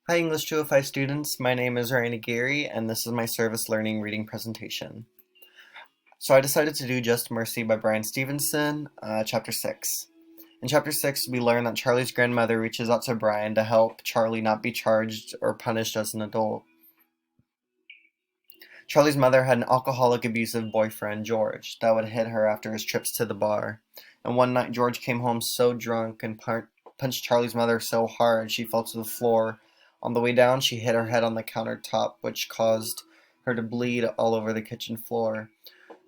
Hi English 205 students, my name is Ryan Aguirre and this is my service learning reading presentation. So I decided to do Just Mercy by Bryan Stevenson, Chapter 6. In Chapter 6 we learn that Charlie's grandmother reaches out to Bryan to help Charlie not be charged or punished as an adult. Charlie's mother had an alcoholic abusive boyfriend, George, that would hit her after his trips to the bar. And one night George came home so drunk and punched Charlie's mother so hard she fell to the floor. On the way down, she hit her head on the countertop, which caused her to bleed all over the kitchen floor.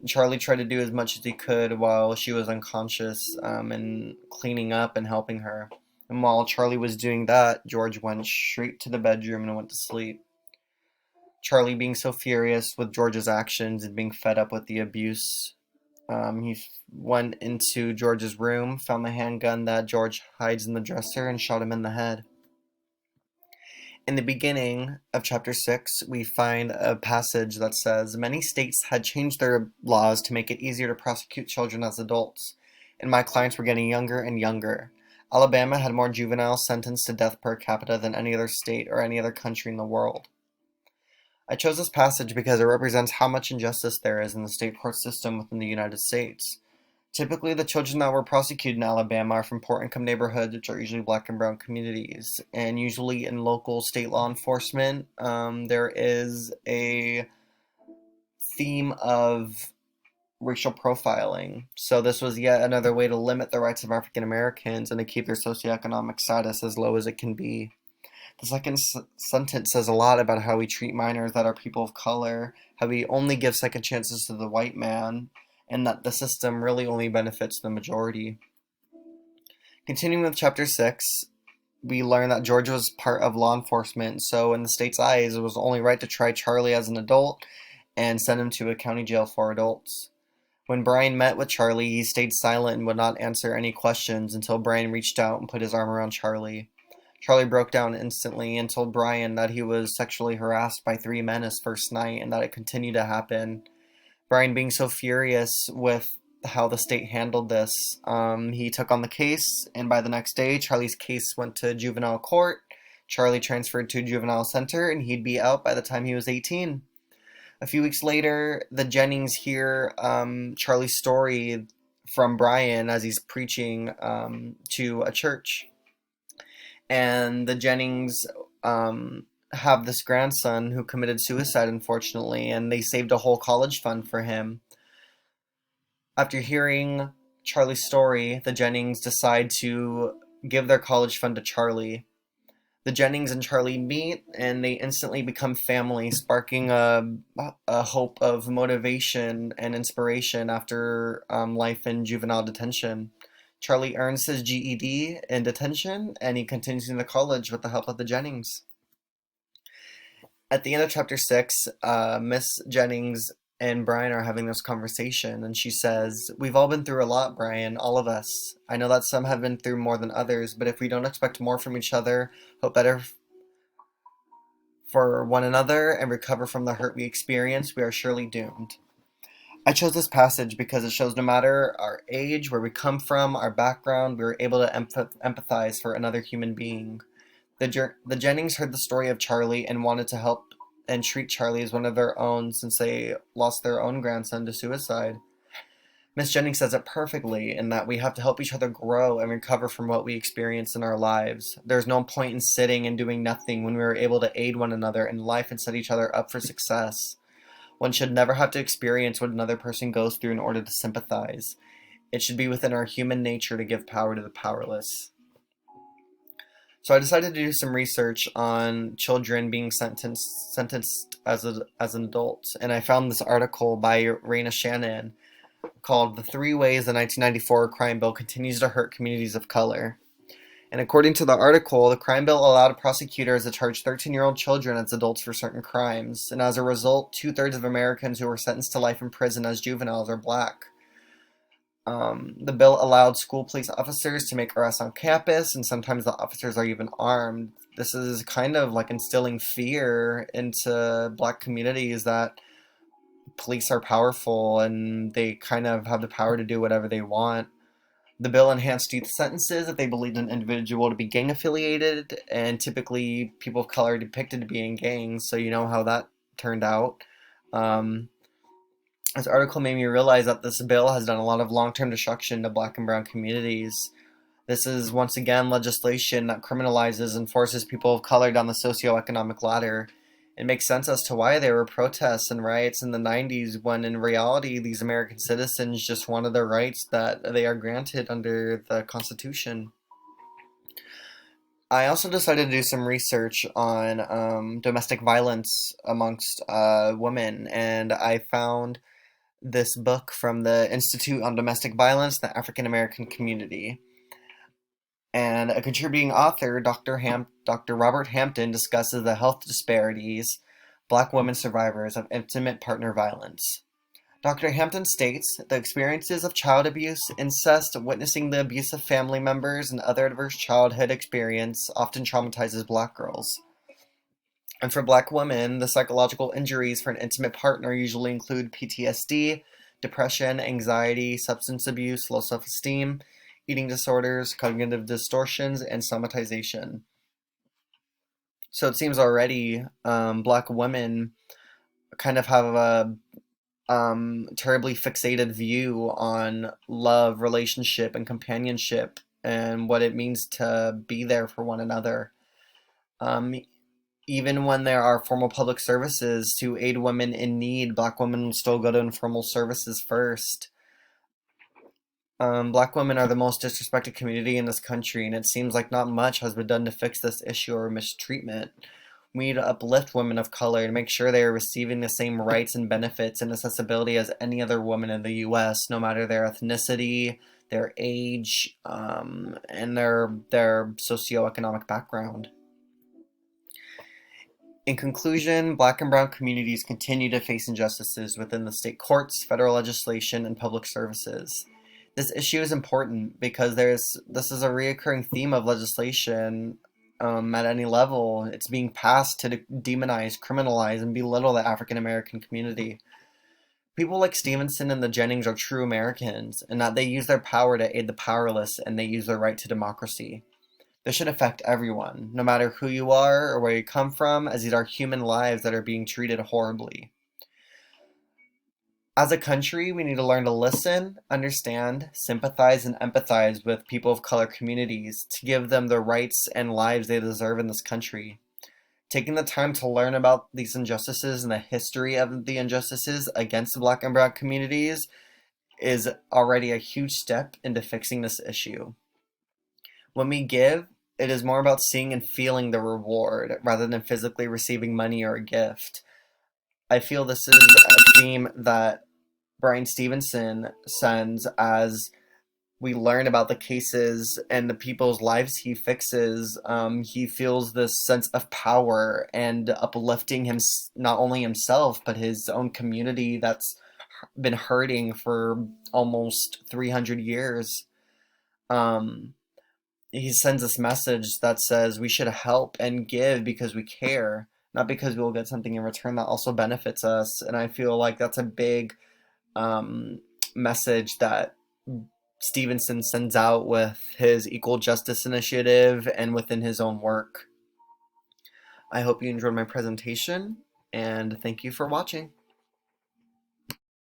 Charlie tried to do as much as he could while she was unconscious, and cleaning up and helping her. And while Charlie was doing that, George went straight to the bedroom and went to sleep. Charlie, being so furious with George's actions and being fed up with the abuse, he went into George's room, found the handgun that George hides in the dresser, and shot him in the head. In the beginning of Chapter 6, we find a passage that says, "Many states had changed their laws to make it easier to prosecute children as adults, and my clients were getting younger and younger. Alabama had more juveniles sentenced to death per capita than any other state or any other country in the world." I chose this passage because it represents how much injustice there is in the state court system within the United States. Typically, the children that were prosecuted in Alabama are from poor-income neighborhoods, which are usually black and brown communities. And usually in local state law enforcement, there is a theme of racial profiling. So this was yet another way to limit the rights of African Americans and to keep their socioeconomic status as low as it can be. The second sentence says a lot about how we treat minors that are people of color, how we only give second chances to the white man, and that the system really only benefits the majority. Continuing with Chapter 6, we learn that George was part of law enforcement, so in the state's eyes, it was only right to try Charlie as an adult and send him to a county jail for adults. When Bryan met with Charlie, he stayed silent and would not answer any questions until Bryan reached out and put his arm around Charlie. Charlie broke down instantly and told Bryan that he was sexually harassed by 3 men his first night and that it continued to happen. Bryan, being so furious with how the state handled this, he took on the case, and by the next day, Charlie's case went to juvenile court. Charlie transferred to juvenile center, and he'd be out by the time he was 18. A few weeks later, the Jennings hear Charlie's story from Bryan as he's preaching to a church. And the Jennings have this grandson who committed suicide, unfortunately, and they saved a whole college fund for him. After hearing Charlie's story, the Jennings decide to give their college fund to Charlie. The Jennings and Charlie meet, and they instantly become family, sparking a hope of motivation and inspiration after life in juvenile detention. Charlie earns his GED in detention, and he continues into college with the help of the Jennings. At the end of Chapter 6, Miss Jennings and Bryan are having this conversation, and she says, "We've all been through a lot, Bryan, all of us. I know that some have been through more than others, but if we don't expect more from each other, hope better for one another, and recover from the hurt we experience, we are surely doomed." I chose this passage because it shows no matter our age, where we come from, our background, we are able to empathize for another human being. The Jennings heard the story of Charlie and wanted to help and treat Charlie as one of their own since they lost their own grandson to suicide. Miss Jennings says it perfectly in that we have to help each other grow and recover from what we experience in our lives. There's no point in sitting and doing nothing when we are able to aid one another in life and set each other up for success. One should never have to experience what another person goes through in order to sympathize. It should be within our human nature to give power to the powerless. So I decided to do some research on children being sentenced as an adult, and I found this article by Raina Shannon called "The 3 Ways the 1994 Crime Bill Continues to Hurt Communities of Color." And according to the article, the crime bill allowed prosecutors to charge 13-year-old children as adults for certain crimes, and as a result, 2/3 of Americans who were sentenced to life in prison as juveniles are black. The bill allowed school police officers to make arrests on campus, and sometimes the officers are even armed. This is kind of like instilling fear into black communities that police are powerful and they kind of have the power to do whatever they want. The bill enhanced youth sentences if they believed an individual to be gang affiliated, and typically people of color are depicted to be in gangs, so you know how that turned out. Um, this article made me realize that this bill has done a lot of long-term destruction to black and brown communities. This is once again legislation that criminalizes and forces people of color down the socioeconomic ladder. It makes sense as to why there were protests and riots in the 90s when in reality these American citizens just wanted their rights that they are granted under the Constitution. I also decided to do some research on domestic violence amongst women, and I found this book from the Institute on Domestic Violence, the African American Community. And a contributing author, Dr. Robert Hampton, discusses the health disparities black women survivors of intimate partner violence. Dr. Hampton states the experiences of child abuse, incest, witnessing the abuse of family members, and other adverse childhood experience often traumatizes black girls. And for black women, the psychological injuries for an intimate partner usually include PTSD, depression, anxiety, substance abuse, low self-esteem, eating disorders, cognitive distortions, and somatization. So it seems already black women kind of have a terribly fixated view on love, relationship, and companionship, and what it means to be there for one another. Um, Even when there are formal public services to aid women in need, black women will still go to informal services first. Black women are the most disrespected community in this country, and it seems like not much has been done to fix this issue or mistreatment. We need to uplift women of color and make sure they are receiving the same rights and benefits and accessibility as any other woman in the U.S., no matter their ethnicity, their age, and their socioeconomic background. In conclusion, black and brown communities continue to face injustices within the state courts, federal legislation, and public services. This issue is important because this is a reoccurring theme of legislation at any level. It's being passed to demonize, criminalize, and belittle the African American community. People like Stevenson and the Jennings are true Americans, and that they use their power to aid the powerless and they use their right to democracy. This should affect everyone, no matter who you are or where you come from, as these are human lives that are being treated horribly. As a country, we need to learn to listen, understand, sympathize, and empathize with people of color communities to give them the rights and lives they deserve in this country. Taking the time to learn about these injustices and the history of the injustices against black and brown communities is already a huge step into fixing this issue. When we give, it is more about seeing and feeling the reward rather than physically receiving money or a gift. I feel this is a theme that Bryan Stevenson sends as we learn about the cases and the people's lives he fixes. He feels this sense of power and uplifting him, not only himself, but his own community that's been hurting for almost 300 years. He sends this message that says we should help and give because we care, not because we will get something in return that also benefits us. And I feel like that's a big message that Stevenson sends out with his Equal Justice Initiative and within his own work. I hope you enjoyed my presentation, and thank you for watching.